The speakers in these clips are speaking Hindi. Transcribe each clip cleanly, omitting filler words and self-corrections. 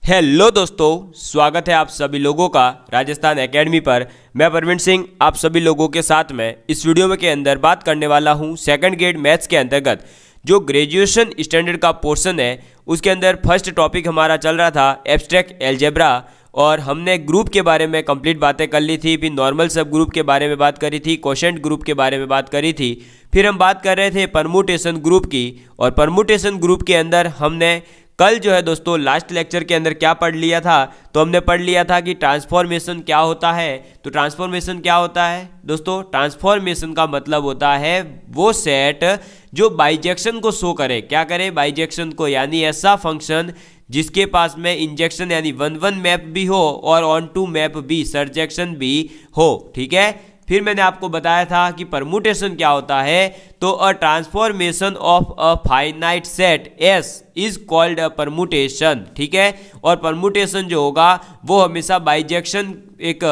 हेलो दोस्तों, स्वागत है आप सभी लोगों का राजस्थान एकेडमी पर। मैं परवीन सिंह आप सभी लोगों के साथ में इस वीडियो में के अंदर बात करने वाला हूं सेकंड ग्रेड मैथ्स के अंतर्गत जो ग्रेजुएशन स्टैंडर्ड का पोर्शन है उसके अंदर फर्स्ट टॉपिक हमारा चल रहा था एब्स्ट्रैक्ट अलजेब्रा। और हमने ग्रुप के बारे में कंप्लीट बातें कर ली थी, फिर नॉर्मल सब ग्रुप के बारे में बात करी थी, क्वोशेंट ग्रुप के बारे में बात करी थी, फिर हम बात कर रहे थे परमुटेशन ग्रुप की। और परमुटेशन ग्रुप के अंदर हमने कल जो है दोस्तों लास्ट लेक्चर के अंदर क्या पढ़ लिया था, तो हमने पढ़ लिया था कि ट्रांसफॉर्मेशन क्या होता है। तो ट्रांसफॉर्मेशन क्या होता है दोस्तों? ट्रांसफॉर्मेशन का मतलब होता है वो सेट जो बाइजेक्शन को शो करे। क्या करे? बाइजेक्शन को, यानी ऐसा फंक्शन जिसके पास में इंजेक्शन यानी 1-1 मैप भी हो और ऑन टू मैप भी, सरजेक्शन भी हो। ठीक है, फिर मैंने आपको बताया था कि परमुटेशन क्या होता है। तो a transformation of a finite set S is called a permutation. ठीक है, और परमुटेशन जो होगा वो हमेशा बाइजेक्शन एक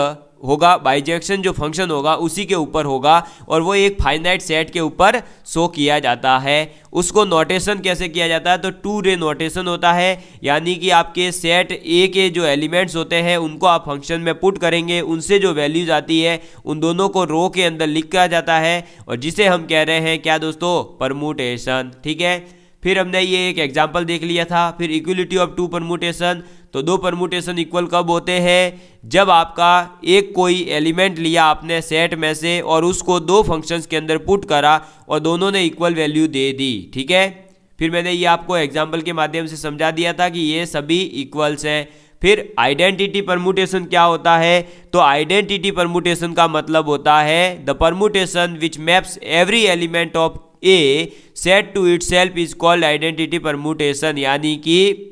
होगा, बाइजेक्शन जो फंक्शन होगा उसी के ऊपर होगा और वो एक फाइनाइट सेट के ऊपर शो किया जाता है। उसको नोटेशन कैसे किया जाता है? तो 2 रे नोटेशन होता है, यानी कि आपके सेट ए के जो एलिमेंट्स होते हैं उनको आप फंक्शन में पुट करेंगे, उनसे जो वैल्यूज आती है उन दोनों को रो के अंदर लिखा जाता है और जिसे हम कह रहे हैं क्या दोस्तों? परमुटेशन। ठीक है, फिर हमने ये एक एग्जाम्पल देख लिया था। फिर इक्वलिटी ऑफ 2 परमुटेशन, तो 2 परमुटेशन इक्वल कब होते हैं? जब आपका एक कोई एलिमेंट लिया आपने सेट में से और उसको 2 फंक्शंस के अंदर पुट करा और दोनों ने इक्वल वैल्यू दे दी। ठीक है, फिर मैंने ये आपको एग्जाम्पल के माध्यम से समझा दिया था कि ये सभी इक्वल्स हैं। फिर आइडेंटिटी परमुटेशन क्या होता है? तो आइडेंटिटी परमुटेशन का मतलब होता है the permutation which maps every element of a set to itself is called identity permutation. यानी कि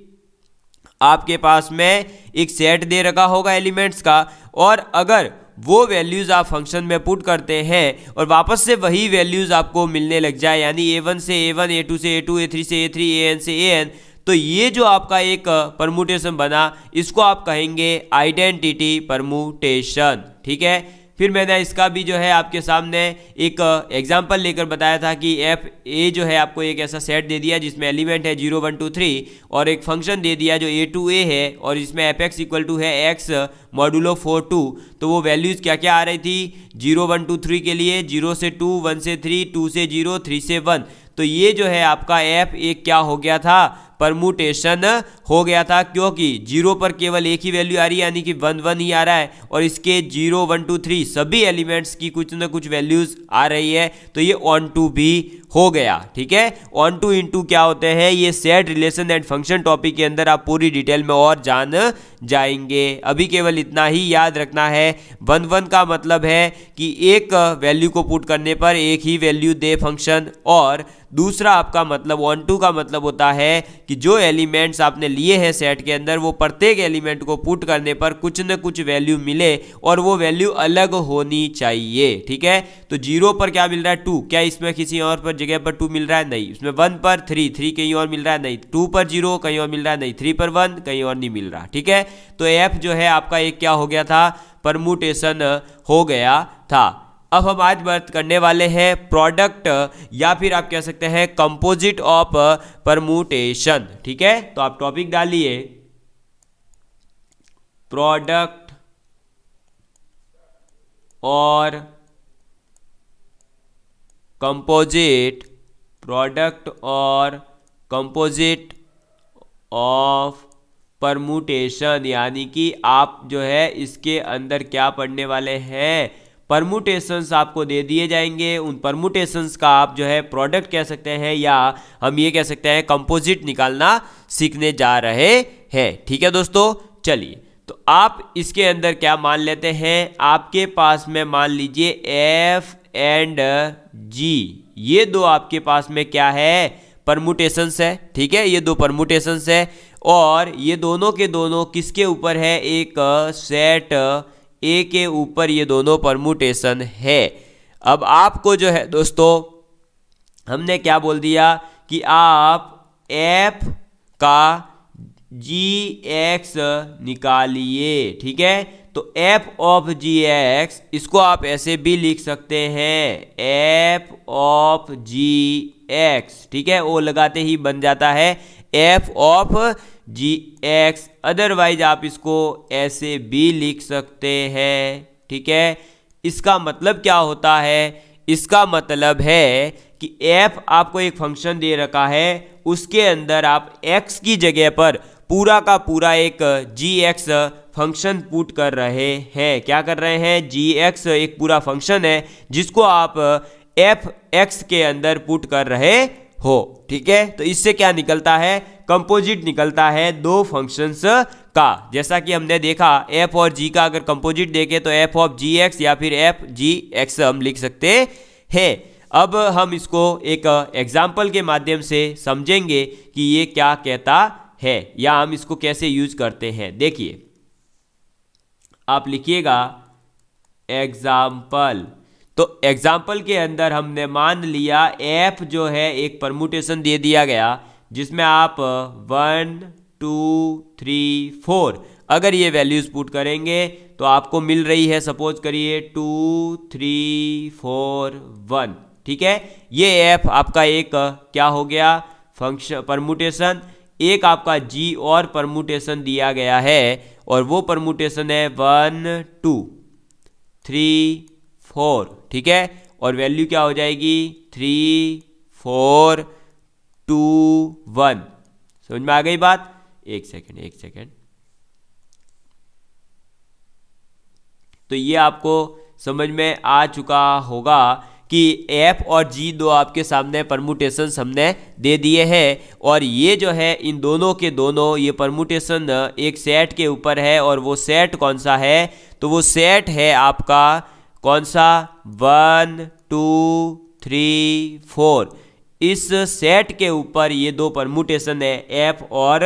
आपके पास में एक सेट दे रखा होगा एलिमेंट्स का और अगर वो वैल्यूज आप फंक्शन में पुट करते हैं और वापस से वही वैल्यूज आपको मिलने लग जाए, यानी A1 से A1, A2 से A2, A3 से A3, AN से AN, तो ये जो आपका एक परमुटेशन बना इसको आप कहेंगे आइडेंटिटी परमुटेशन। ठीक है, फिर मैंने इसका भी जो है आपके सामने एक एग्जांपल लेकर बताया था कि एफ ए जो है आपको एक ऐसा सेट दे दिया जिसमें एलिमेंट है 0, 1, 2, 3 और एक फंक्शन दे दिया जो A2A है और इसमें fx इक्वल टू है x मॉडुलो 4, 2। तो वो वैल्यूज़ क्या क्या आ रही थी 0, 1, 2, 3 के लिए? 0 से 2, 1 से 3, 2 से 0, 3 से 1। तो ये जो है आपका एफ एक क्या हो गया था? परमुटेशन हो गया था, क्योंकि 0 पर केवल एक ही वैल्यू आ रही है यानी कि 1, 1 ही आ रहा है और इसके 0, 1, 2, 3 सभी एलिमेंट्स की कुछ ना कुछ वैल्यूज आ रही है, तो ये ऑन टू भी हो गया। ठीक है, ऑन टू इनटू क्या होते हैं? ये set relation and function topic के अंदर आप पूरी डिटेल में और जान जाएंगे। अभी केवल इतना ही याद रखना है, 1, 1 का मतलब है कि एक वैल्यू को पुट करने पर एक ही वैल्यू दे फंक्शन, और दूसरा आपका मतलब ऑन टू का मतलब होता है कि जो एलिमेंट्स आपने लिए हैं सेट के अंदर वो प्रत्येक एलिमेंट को पुट करने पर कुछ न कुछ वैल्यू मिले और वो वैल्यू अलग होनी चाहिए। ठीक है, तो 0 पर क्या मिल रहा है? 2। क्या इसमें किसी और पर जगह पर 2 मिल रहा है? नहीं। इसमें 1 पर 3, 3 कहीं और मिल रहा है? नहीं। 2 पर 0 कहीं और मिल रहा है? नहीं। 3 पर 1 कहीं और नहीं मिल रहा। ठीक है, तो एफ जो है आपका एक क्या हो गया था? परमुटेशन हो गया था। अब हम आज बात करने वाले हैं प्रोडक्ट या फिर आप कह सकते हैं कंपोजिट ऑफ परमुटेशन। ठीक है, तो आप टॉपिक डालिए प्रोडक्ट और कंपोजिट, प्रोडक्ट और कंपोजिट ऑफ परमुटेशन, यानी कि आप जो है इसके अंदर क्या पढ़ने वाले हैं? परमुटेशंस आपको दे दिए जाएंगे, उन परमुटेशंस का आप जो है प्रोडक्ट कह सकते हैं या हम ये कह सकते हैं कंपोजिट निकालना सीखने जा रहे हैं। ठीक है दोस्तों, चलिए तो आप इसके अंदर क्या मान लेते हैं? आपके पास में मान लीजिए F एंड G, ये दो आपके पास में क्या है? परमुटेशंस है। ठीक है, ये 2 परमुटेशंस है और ये दोनों के दोनों किसके ऊपर है? एक सेट ए के ऊपर ये दोनों परमुटेशन है। अब आपको जो है दोस्तों हमने क्या बोल दिया कि आप f का gx निकालिए। ठीक है, तो f ऑफ gx इसको आप ऐसे भी लिख सकते हैं f ऑफ gx। ठीक है, वो लगाते ही बन जाता है f of G x, otherwise आप इसको ऐसे भी लिख सकते हैं। ठीक है, इसका मतलब क्या होता है? इसका मतलब है कि f आपको एक फंक्शन दे रखा है, उसके अंदर आप x की जगह पर पूरा का पूरा एक gx फंक्शन पुट कर रहे हैं। क्या कर रहे हैं? gx एक पूरा फंक्शन है जिसको आप f(x) के अंदर पुट कर रहे हो। ठीक है, तो इससे क्या निकलता है? कंपोजिट निकलता है दो फंक्शंस का। जैसा कि हमने देखा f और g का अगर कंपोजिट देखें तो f ऑफ gx या फिर f gx हम लिख सकते हैं। अब हम इसको एक एग्जाम्पल के माध्यम से समझेंगे कि ये क्या कहता है या हम इसको कैसे यूज करते हैं। देखिए, आप लिखिएगा एग्जाम्पल। तो एग्जाम्पल के अंदर हमने मान लिया f जो है एक परमुटेशन दे दिया गया जिसमें आप 1 2 3 4 अगर ये वैल्यूज पुट करेंगे तो आपको मिल रही है, सपोज करिए 2 3 4 1। ठीक है, ये f आपका एक क्या हो गया? Function permutation. एक आपका g और परमुटेशन दिया गया है और वो परमुटेशन है 1 2 3 4। ठीक है, और वैल्यू क्या हो जाएगी? 3 4 2 1। समझ में आ गई बात? एक सेकेंड। तो ये आपको समझ में आ चुका होगा कि f और g दो आपके सामने परमुटेशंस हमने दे दिए हैं और ये जो है इन दोनों के दोनों ये परमुटेशन एक सेट के ऊपर है और वो सेट कौन सा है? तो वो सेट है आपका कौन सा? 1 2 3 4। इस सेट के ऊपर ये दो परमुटेशन है f और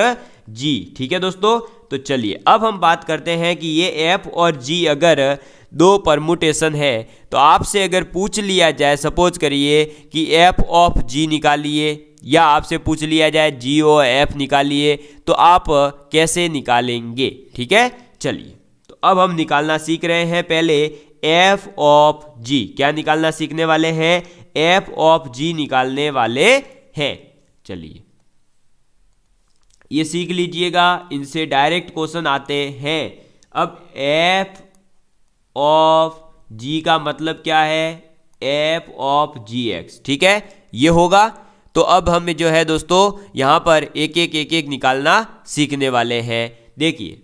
g। ठीक है दोस्तों, तो चलिए अब हम बात करते हैं कि ये f और g अगर दो परमुटेशन है तो आपसे अगर पूछ लिया जाए, सपोज करिए कि f ऑफ g निकालिए या आपसे पूछ लिया जाए g और f निकालिए, तो आप कैसे निकालेंगे? ठीक है, चलिए तो अब हम निकालना सीख रहे हैं। पहले f ऑफ g क्या निकालना सीखने वाले हैं? f ऑफ g निकालने वाले हैं। चलिए ये सीख लीजिएगा, इनसे डायरेक्ट क्वेश्चन आते हैं। अब f ऑफ g का मतलब क्या है? f of gx। ठीक है, ये होगा। तो अब हम जो है दोस्तों यहां पर एक एक निकालना सीखने वाले हैं। देखिए,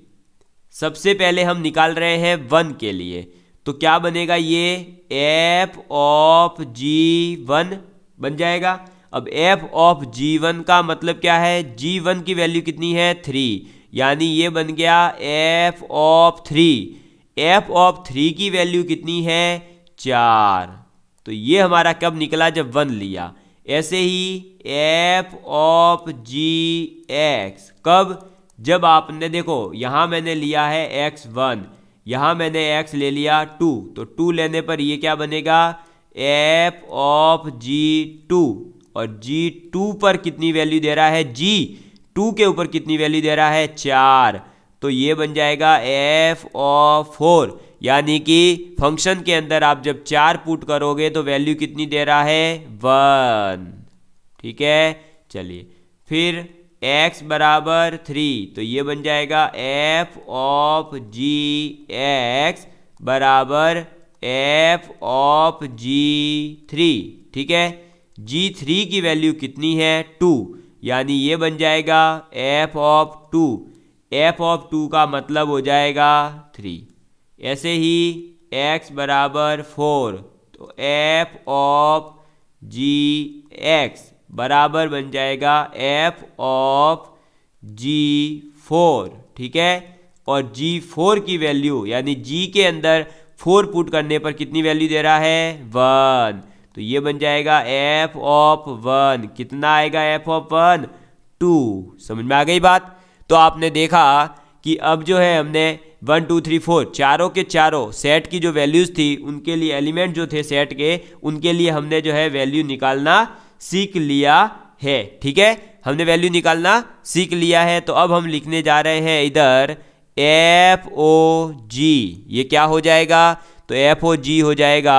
सबसे पहले हम निकाल रहे हैं 1 के लिए, तो क्या बनेगा? ये f ऑफ g1 बन जाएगा। अब f ऑफ g1 का मतलब क्या है? g1 की वैल्यू कितनी है? 3, यानी ये बन गया f ऑफ 3। f ऑफ 3 की वैल्यू कितनी है? 4। तो ये हमारा कब निकला? जब 1 लिया। ऐसे ही f ऑफ gx कब? जब आपने देखो यहां मैंने लिया है x1, यहां मैंने x ले लिया 2, तो 2 लेने पर ये क्या बनेगा? f of g2। और g2 पर कितनी वैल्यू दे रहा है? g2 के ऊपर कितनी वैल्यू दे रहा है? 4। तो ये बन जाएगा f ऑफ 4, यानी कि फंक्शन के अंदर आप जब 4 पुट करोगे तो वैल्यू कितनी दे रहा है? 1। ठीक है, चलिए फिर x बराबर 3, तो ये बन जाएगा f ऑफ gx बराबर f ऑफ g3। ठीक है, g3 की वैल्यू कितनी है? 2, यानी ये बन जाएगा f ऑफ 2। f ऑफ 2 का मतलब हो जाएगा 3। ऐसे ही x बराबर 4, तो f ऑफ gx बराबर बन जाएगा f ऑफ g4। ठीक है, और g4 की वैल्यू यानी g के अंदर 4 पुट करने पर कितनी वैल्यू दे रहा है? 1। तो ये बन जाएगा f ऑफ 1। कितना आएगा f ऑफ 1? 2। समझ में आ गई बात? तो आपने देखा कि अब जो है हमने 1 2 3 4 चारों के चारों सेट की जो वैल्यूज थी उनके लिए, एलिमेंट जो थे सेट के, उनके लिए हमने जो है वैल्यू निकालना सीख लिया है। ठीक है, हमने वैल्यू निकालना सीख लिया है। तो अब हम लिखने जा रहे हैं इधर एफ ओ जी। ये क्या हो जाएगा? तो एफ ओ जी हो जाएगा।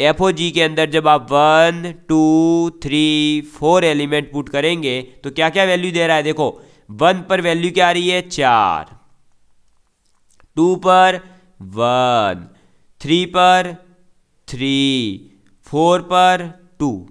एफ ओ जी के अंदर जब आप 1 2 3 4 एलिमेंट पुट करेंगे तो क्या क्या वैल्यू दे रहा है? देखो 1 पर वैल्यू क्या आ रही है 4, 2 पर 1, 3 पर 3, 4 पर 2।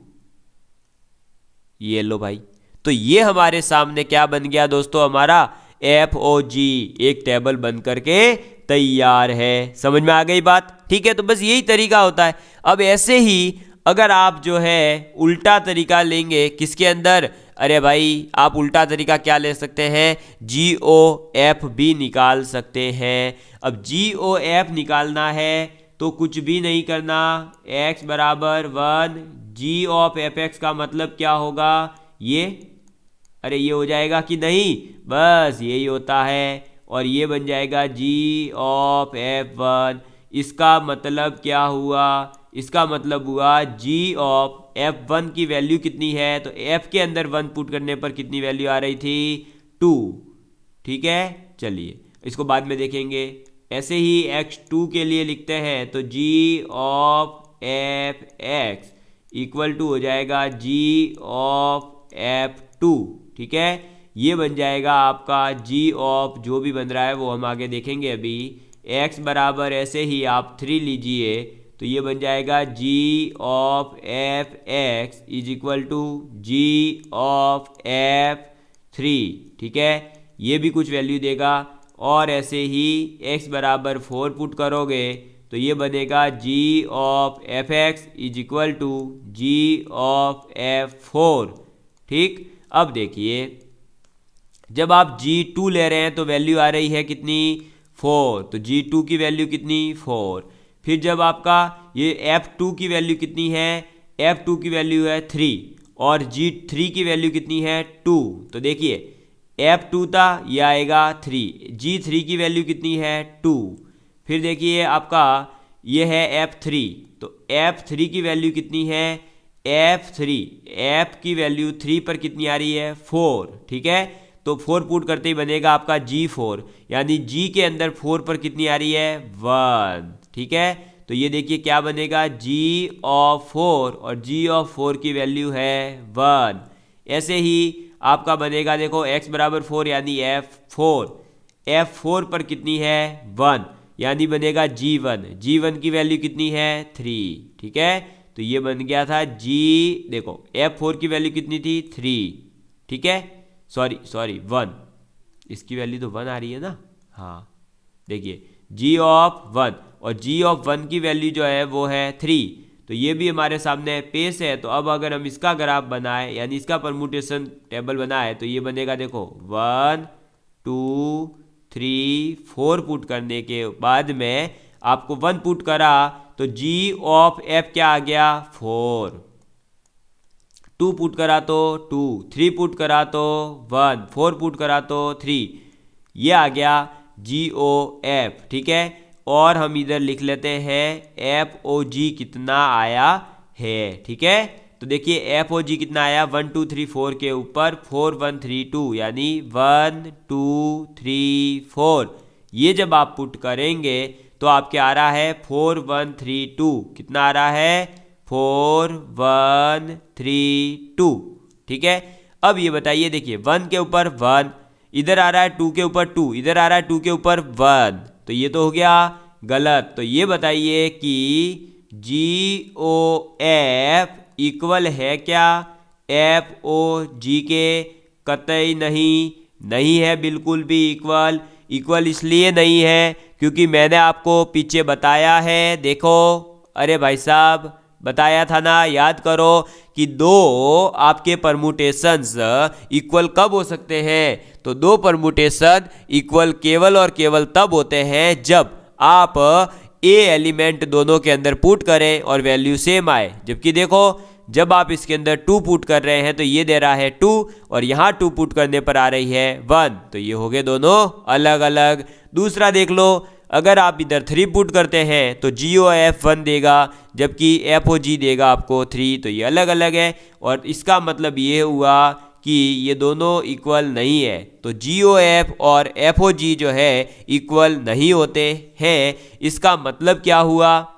ये लो भाई, तो ये हमारे सामने क्या बन गया दोस्तों, हमारा FOG एक टेबल बन करके तैयार है। समझ में आ गई बात? ठीक है, तो बस यही तरीका होता है। अब ऐसे ही अगर आप जो है उल्टा तरीका लेंगे किसके अंदर, अरे भाई आप उल्टा तरीका क्या ले सकते हैं, GOF भी निकाल सकते हैं। अब GOF निकालना है तो कुछ भी नहीं करना, x बराबर 1, G ऑफ fx का मतलब क्या होगा, ये अरे ये हो जाएगा कि नहीं, बस यही होता है। और ये बन जाएगा G ऑफ F1। इसका मतलब क्या हुआ, इसका मतलब हुआ G ऑफ F1 की वैल्यू कितनी है, तो F के अंदर 1 पुट करने पर कितनी वैल्यू आ रही थी 2। ठीक है, चलिए इसको बाद में देखेंगे। ऐसे ही x2 के लिए लिखते हैं तो G of Fx equal to हो जाएगा G ऑफ F2। ठीक है, ये बन जाएगा आपका G ऑफ, जो भी बन रहा है वो हम आगे देखेंगे। अभी x बराबर ऐसे ही आप 3 लीजिए तो ये बन जाएगा G of Fx is equal to G of F3। ठीक है, ये भी कुछ वैल्यू देगा। और ऐसे ही x बराबर 4 पुट करोगे तो ये बनेगा G of Fx is equal to G of F4। ठीक, अब देखिए जब आप G2 ले रहे हैं तो वैल्यू आ रही है कितनी 4, तो G2 की वैल्यू कितनी 4। फिर जब आपका ये F2 की वैल्यू कितनी है, F2 की वैल्यू है 3 और G3 की वैल्यू कितनी है 2। तो देखिए F2 था, ये आएगा 3, G3 की वैल्यू कितनी है 2। फिर देखिए आपका ये है F3, तो F3 की वैल्यू कितनी है F3, F की वैल्यू 3 पर कितनी आ रही है 4। ठीक है, तो 4 पुट करते ही बनेगा आपका G4, यानी G के अंदर 4 पर कितनी आ रही है 1। ठीक है, तो ये देखिए क्या बनेगा G ऑफ 4 और G ऑफ 4 की वैल्यू है 1। ऐसे ही आपका बनेगा देखो x बराबर 4 यानी F4, F4 पर कितनी है 1 यानी बनेगा G1, G1 की वैल्यू कितनी है 3। ठीक है, तो ये बन गया था G, देखो F4 की वैल्यू कितनी थी 3। ठीक है, सॉरी 1, इसकी वैल्यू तो 1 आ रही है ना, हाँ देखिए G ऑफ 1 और G ऑफ 1 की वैल्यू जो है वो है 3। तो ये भी हमारे सामने पेश है। तो अब अगर हम इसका ग्राफ बनाए यानी इसका परमुटेशन टेबल बनाए तो ये बनेगा देखो 1 2 3 4 पुट करने के बाद में आपको 1 पुट करा तो G ऑफ F क्या आ गया 4, 2 पुट करा तो 2, 3 पुट करा तो 1, 4 पुट करा तो 3, ये आ गया GOF। ठीक है, और हम इधर लिख लेते हैं FOG कितना आया है। ठीक है, तो देखिए FOG कितना आया 1 2 3 4 के ऊपर 4 1 3 2 यानी 1 2 3 4। ये जब आप पुट करेंगे तो आपके आ रहा है 4 1 3 2, कितना आ रहा है 4 1 3 2। ठीक है, अब ये बताइए देखिए 1 के ऊपर 1, इधर आ रहा है 2 के ऊपर 2, इधर आ रहा है 2 के ऊपर 1, तो ये तो हो गया गलत। तो ये बताइए कि GOF इक्वल है क्या FOG के, कतई नहीं है, बिल्कुल भी इक्वल इसलिए नहीं है क्योंकि मैंने आपको पीछे बताया है, देखो अरे भाई साहब बताया था ना, याद करो कि दो आपके परमुटेशंस इक्वल कब हो सकते हैं, तो दो परमुटेशन इक्वल केवल और केवल तब होते हैं जब आप ए एलिमेंट दोनों के अंदर पुट करें और वैल्यू सेम आए। जबकि देखो जब आप इसके अंदर 2 पुट कर रहे हैं तो ये दे रहा है 2 और यहाँ 2 पुट करने पर आ रही है 1, तो ये हो गए दोनों अलग अलग। दूसरा देख लो, अगर आप इधर 3 पुट करते हैं तो GOF 1 देगा जबकि FOG देगा आपको 3, तो ये अलग अलग है। और इसका मतलब ये हुआ कि ये दोनों इक्वल नहीं है, तो GOF और FOG जो है इक्वल नहीं होते हैं। इसका मतलब क्या हुआ,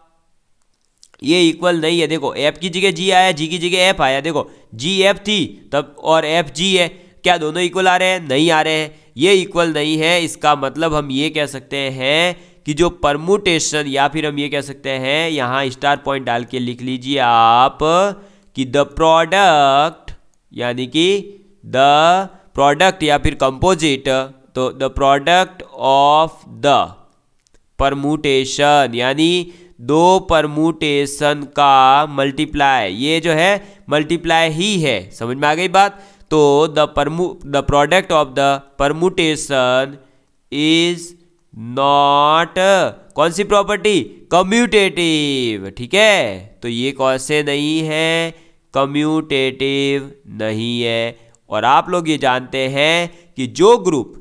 ये इक्वल नहीं है। देखो F की जगह G आया, G की जगह F आया, देखो G F थी तब और F G है, क्या दोनों इक्वल आ रहे हैं? नहीं आ रहे हैं, ये इक्वल नहीं है। इसका मतलब हम ये कह सकते हैं कि जो परमुटेशन, या फिर हम ये कह सकते हैं, यहाँ स्टार पॉइंट डाल के लिख लीजिए आप कि द प्रोडक्ट, यानी कि द प्रोडक्ट या फिर कंपोजिट, तो the product of the permutation, यानी दो परमुटेशन का मल्टीप्लाई, ये जो है मल्टीप्लाई ही है। समझ में आ गई बात? तो the product of the permutation is not कौन सी प्रॉपर्टी? कम्यूटेटिव। ठीक है, तो ये कौन से नहीं है? कम्यूटेटिव नहीं है। और आप लोग ये जानते हैं कि जो ग्रुप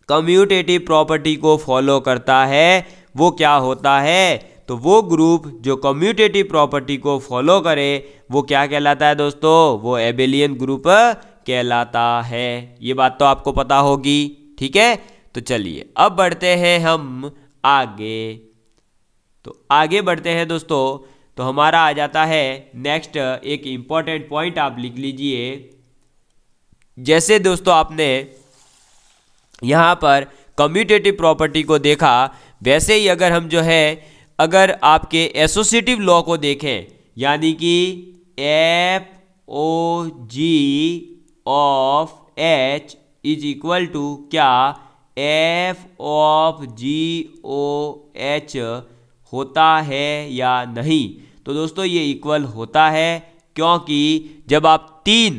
कम्यूटेटिव प्रॉपर्टी को फॉलो करता है वो क्या होता है? तो वो ग्रुप जो कम्यूटेटिव प्रॉपर्टी को फॉलो करे वो क्या कहलाता है दोस्तों? वो एबेलियन ग्रुप कहलाता है। ये बात तो आपको पता होगी। ठीक है, तो चलिए अब बढ़ते हैं हम आगे। तो आगे बढ़ते हैं दोस्तों, तो हमारा आ जाता है नेक्स्ट एक इंपॉर्टेंट पॉइंट, आप लिख लीजिए। जैसे दोस्तों आपने यहाँ पर कम्यूटेटिव प्रॉपर्टी को देखा, वैसे ही अगर हम जो है, अगर आपके एसोसिएटिव लॉ को देखें, यानी कि FOG of H is equal to क्या? F ऑफ GOH होता है या नहीं? तो दोस्तों ये इक्वल होता है, क्योंकि जब आप तीन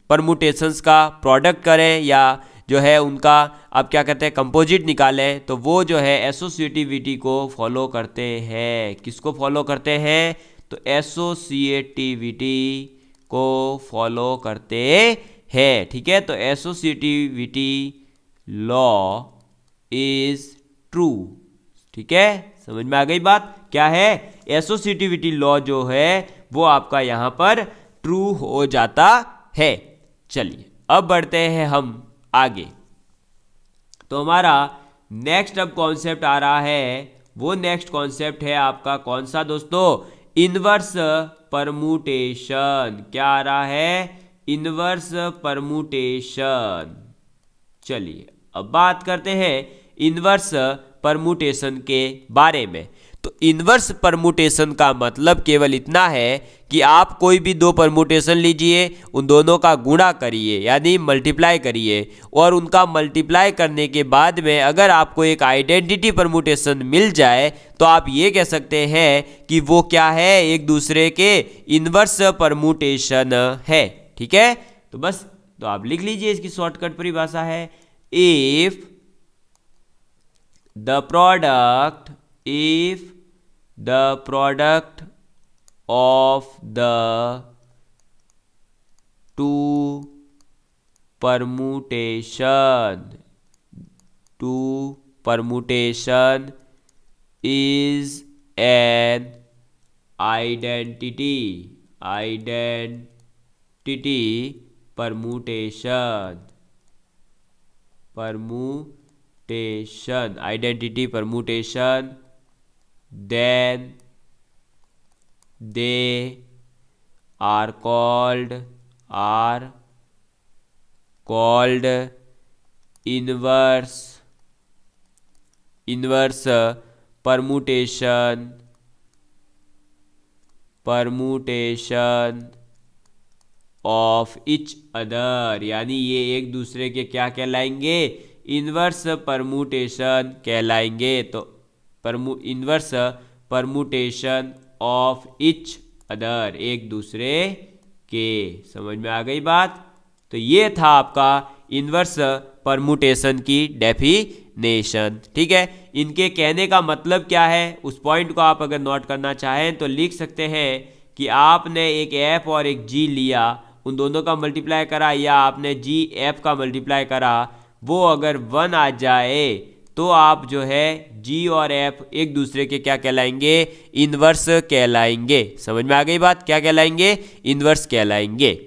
परमुटेशंस का प्रोडक्ट करें या जो है उनका आप क्या कहते हैं कंपोजिट निकालें, तो वो जो है एसोसिएटिविटी को फॉलो करते हैं। किसको फॉलो करते हैं? तो एसोसिएटिविटी को फॉलो करते हैं। ठीक है, तो एसोसिएटिविटी लॉ इज ट्रू। ठीक है, समझ में आ गई बात? क्या है? एसोसिएटिविटी लॉ जो है वो आपका यहां पर ट्रू हो जाता है। चलिए अब बढ़ते हैं हम आगे। तो हमारा नेक्स्ट अब कॉन्सेप्ट आ रहा है, वो नेक्स्ट कॉन्सेप्ट है आपका कौन सा दोस्तों? Inverse permutation. क्या आ रहा है? Inverse permutation. चलिए अब बात करते हैं इनवर्स परमुटेशन के बारे में। तो इनवर्स परमुटेशन का मतलब केवल इतना है कि आप कोई भी दो परमुटेशन लीजिए, उन दोनों का गुणा करिए, यानी मल्टीप्लाई करिए, और उनका मल्टीप्लाई करने के बाद में अगर आपको एक आइडेंटिटी परमुटेशन मिल जाए तो आप ये कह सकते हैं कि वो क्या है? एक दूसरे के इनवर्स परमुटेशन है। ठीक है, तो बस तो आप लिख लीजिए, इसकी शॉर्टकट परिभाषा है if the product of the two permutation is an identity identity permutation, then they are called inverse permutation of each other, यानी ये एक दूसरे के क्या कहलाएंगे? इनवर्स परमुटेशन कहलाएंगे। तो inverse permutation of each other, एक दूसरे के। समझ में आ गई बात? तो ये था आपका इनवर्स परमुटेशन की डेफिनेशन। ठीक है, इनके कहने का मतलब क्या है, उस पॉइंट को आप अगर नोट करना चाहें तो लिख सकते हैं कि आपने एक एफ और एक जी लिया, उन दोनों का मल्टीप्लाई करा, या आपने जी एफ का मल्टीप्लाई करा, वो अगर 1 आ जाए तो आप जो है जी और एफ एक दूसरे के क्या कहलाएंगे? इनवर्स कहलाएंगे। समझ में आ गई बात? क्या कहलाएंगे? इनवर्स कहलाएंगे।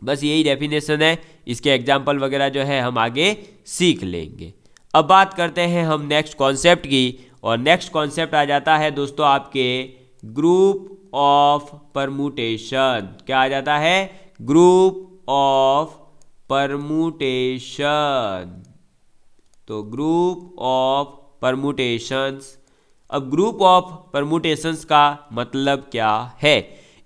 बस यही डेफिनेशन है, इसके एग्जाम्पल वगैरह जो है हम आगे सीख लेंगे। अब बात करते हैं हम नेक्स्ट कॉन्सेप्ट की, और नेक्स्ट कॉन्सेप्ट आ जाता है दोस्तों आपके ग्रुप ऑफ परमुटेशन। क्या आ जाता है? ग्रुप ऑफ परमुटेशन, तो ग्रुप ऑफ परमुटेशंस। अब ग्रुप ऑफ परमुटेशंस का मतलब क्या है?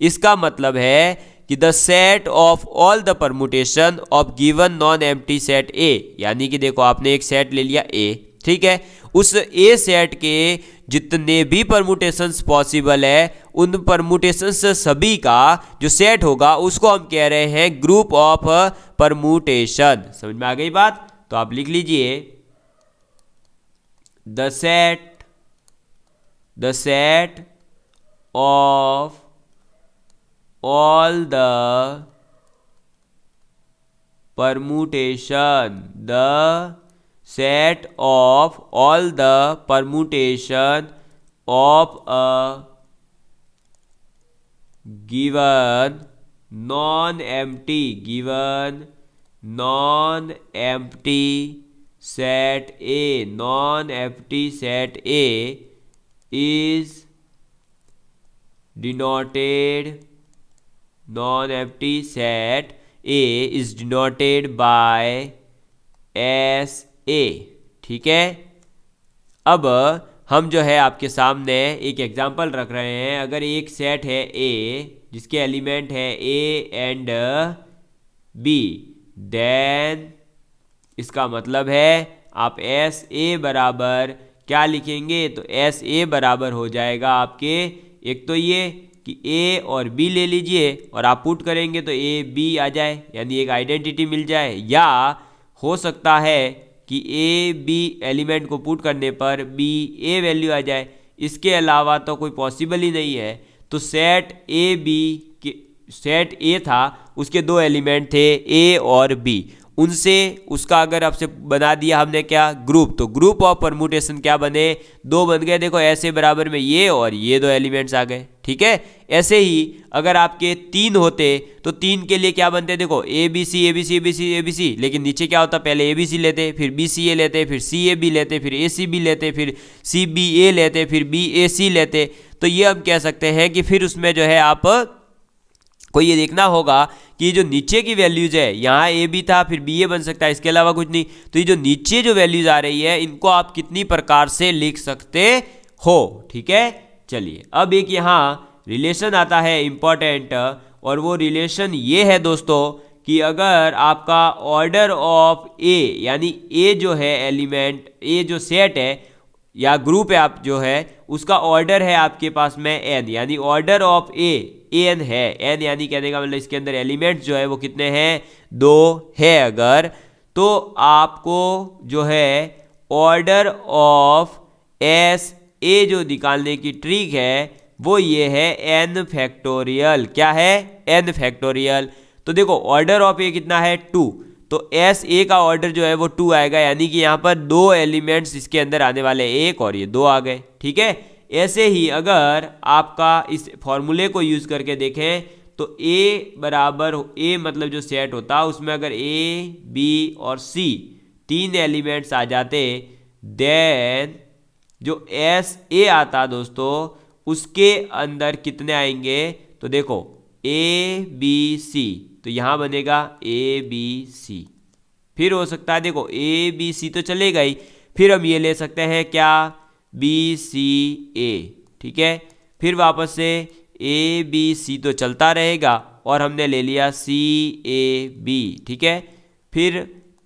इसका मतलब है कि the set of all the permutation of given non empty set ए, यानी कि देखो आपने एक सेट ले लिया ए, ठीक है, उस ए सेट के जितने भी परमुटेशंस पॉसिबल है उन परमुटेशंस सभी का जो सेट होगा उसको हम कह रहे हैं ग्रुप ऑफ परमुटेशन। समझ में आ गई बात? तो आप लिख लीजिए the set of all the permutation, the set of all the permutation of a given non-empty set A, non-empty set A is denoted, non-empty set A is denoted by SA, ठीक है। अब हम जो है आपके सामने एक एग्जांपल रख रहे हैं। अगर एक सेट है A जिसके एलिमेंट है A एंड B, देन इसका मतलब है आप SA बराबर क्या लिखेंगे? तो SA बराबर हो जाएगा आपके, एक तो ये कि A और B ले लीजिए और आप पुट करेंगे तो A B आ जाए, यानी एक आइडेंटिटी मिल जाए। या हो सकता है कि A B एलिमेंट को पुट करने पर B A वैल्यू आ जाए, इसके अलावा तो कोई पॉसिबल ही नहीं है। तो सेट A B के सेट A था, उसके दो एलिमेंट थे A और B, उनसे उसका अगर आपसे बना दिया हमने क्या? ग्रुप। तो ग्रुप ऑफ परमुटेशन क्या बने? दो बन गए। देखो ऐसे बराबर में ये और ये दो एलिमेंट्स आ गए, ठीक है। ऐसे ही अगर आपके तीन होते तो तीन के लिए क्या बनते? देखो A B C A B C A B C A B C, लेकिन नीचे क्या होता? पहले ए बी सी लेते, फिर बी सी ए लेते, फिर सी ए बी लेते, फिर ए सी बी लेते, फिर सी बी ए लेते, फिर बी ए सी लेते। तो ये हम कह सकते हैं कि फिर उसमें जो है आप को ये देखना होगा कि जो नीचे की वैल्यूज है, यहाँ ए बी था फिर बी ए बन सकता है, इसके अलावा कुछ नहीं। तो ये जो नीचे जो वैल्यूज आ रही है इनको आप कितनी प्रकार से लिख सकते हो, ठीक है। चलिए अब एक यहाँ रिलेशन आता है इम्पॉर्टेंट, और वो रिलेशन ये है दोस्तों कि अगर आपका ऑर्डर ऑफ ए, यानी ए जो है एलिमेंट, ए जो सेट है या ग्रुप है आप जो है उसका ऑर्डर है आपके पास में एन, यानी ऑर्डर ऑफ ए एन है। एन यानी कहने का मतलब इसके अंदर एलिमेंट्स जो है वो कितने हैं? दो है। अगर तो आपको जो है ऑर्डर ऑफ एस ए जो निकालने की ट्रिक है वो ये है एन फैक्टोरियल। क्या है? N factorial. तो देखो ऑर्डर ऑफ ए कितना है? 2, तो एस ए का ऑर्डर जो है वो 2 आएगा, यानी कि यहाँ पर दो एलिमेंट्स इसके अंदर आने वाले, एक और ये दो आ गए, ठीक है। ऐसे ही अगर आपका इस फॉर्मूले को यूज करके देखें तो ए बराबर, ए मतलब जो सेट होता उसमें अगर ए बी और सी तीन एलिमेंट्स आ जाते, देन जो एस ए आता दोस्तों उसके अंदर कितने आएंगे? तो देखो ए बी सी, तो यहाँ बनेगा ए बी सी। फिर हो सकता है देखो ए बी सी तो चलेगा ही, फिर हम ये ले सकते हैं क्या? बी सी ए, ठीक है। फिर वापस से ए बी सी तो चलता रहेगा और हमने ले लिया सी ए बी, ठीक है। फिर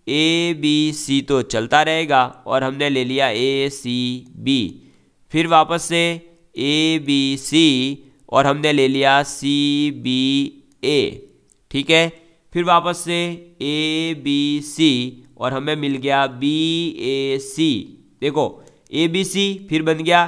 ए बी सी तो चलता रहेगा और हमने ले लिया ए सी बी। फिर वापस से ए बी सी और हमने ले लिया सी बी ए, ठीक है। फिर वापस से ए बी सी और हमें मिल गया बी ए सी। देखो ए बी सी फिर बन गया,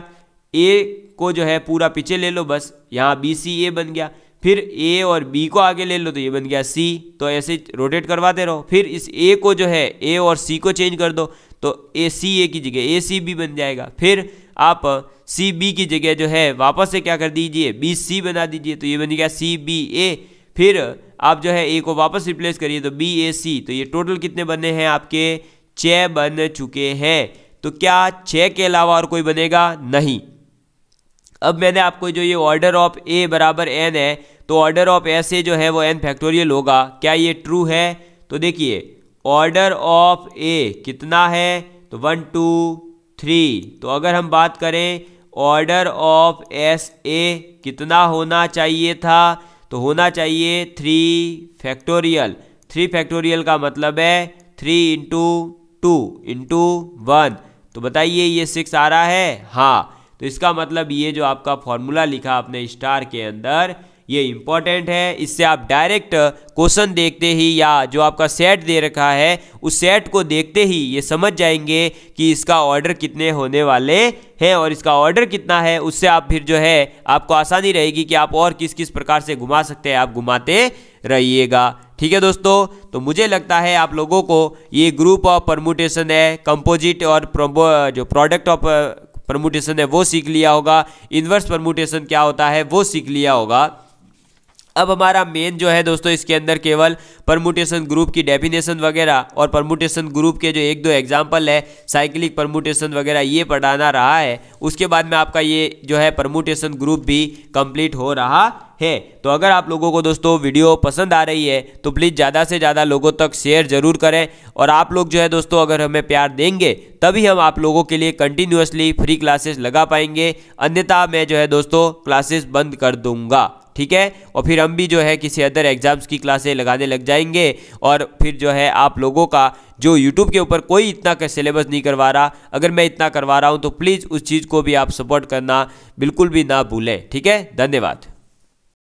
ए को जो है पूरा पीछे ले लो बस, यहाँ बी सी ए बन गया। फिर ए और बी को आगे ले लो तो ये बन गया सी। तो ऐसे रोटेट करवाते रहो। फिर इस ए को जो है ए और सी को चेंज कर दो तो ए सी ए की जगह ए सी बी बन जाएगा। फिर आप सी बी की जगह जो है वापस से क्या कर दीजिए? बी सी बना दीजिए, तो ये बन गया सी बी ए। फिर आप जो है ए को वापस रिप्लेस करिए तो बी ए सी। तो ये टोटल कितने बने हैं आपके? 6 बन चुके हैं। तो क्या 6 के अलावा और कोई बनेगा? नहीं। अब मैंने आपको जो ये ऑर्डर ऑफ ए बराबर एन है, तो ऑर्डर ऑफ एस ए जो है वो एन फैक्टोरियल होगा। क्या ये ट्रू है? तो देखिए ऑर्डर ऑफ ए कितना है, तो 1 2 3। तो अगर हम बात करें ऑर्डर ऑफ एस ए कितना होना चाहिए था, तो होना चाहिए 3 फैक्टोरियल। 3 फैक्टोरियल का मतलब है 3 इंटू 2 इंटू 1। तो बताइए ये 6 आ रहा है, हाँ। तो इसका मतलब ये जो आपका फॉर्मूला लिखा आपने स्टार के अंदर, ये इंपॉर्टेंट है। इससे आप डायरेक्ट क्वेश्चन देखते ही या जो आपका सेट दे रखा है उस सेट को देखते ही ये समझ जाएंगे कि इसका ऑर्डर कितने होने वाले हैं, और इसका ऑर्डर कितना है उससे आप फिर जो है आपको आसानी रहेगी कि आप और किस किस प्रकार से घुमा सकते हैं, आप घुमाते रहिएगा। ठीक है दोस्तों, तो मुझे लगता है आप लोगों को ये ग्रुप ऑफ परमुटेशन है, कंपोजिट और जो प्रोडक्ट ऑफ परमुटेशन है वो सीख लिया होगा, इन्वर्स परमुटेशन क्या होता है वो सीख लिया होगा। अब हमारा मेन जो है दोस्तों इसके अंदर केवल परमुटेशन ग्रुप की डेफिनेशन वगैरह और परमुटेशन ग्रुप के जो 1-2 एग्जाम्पल है, साइक्लिक परमुटेशन वगैरह ये पढ़ाना रहा है। उसके बाद में आपका ये जो है परमुटेशन ग्रुप भी कंप्लीट हो रहा है। तो अगर आप लोगों को दोस्तों वीडियो पसंद आ रही है तो प्लीज़ ज़्यादा से ज़्यादा लोगों तक शेयर ज़रूर करें, और आप लोग जो है दोस्तों अगर हमें प्यार देंगे तभी हम आप लोगों के लिए कंटिन्यूअसली फ्री क्लासेस लगा पाएंगे, अन्यथा मैं जो है दोस्तों क्लासेस बंद कर दूंगा। ठीक है, और फिर हम भी जो है किसी अदर एग्जाम्स की क्लासें लगाने लग जाएंगे, और फिर जो है आप लोगों का जो YouTube के ऊपर कोई इतना का सिलेबस नहीं करवा रहा, अगर मैं इतना करवा रहा हूं तो प्लीज़ उस चीज़ को भी आप सपोर्ट करना बिल्कुल भी ना भूलें। ठीक है, धन्यवाद।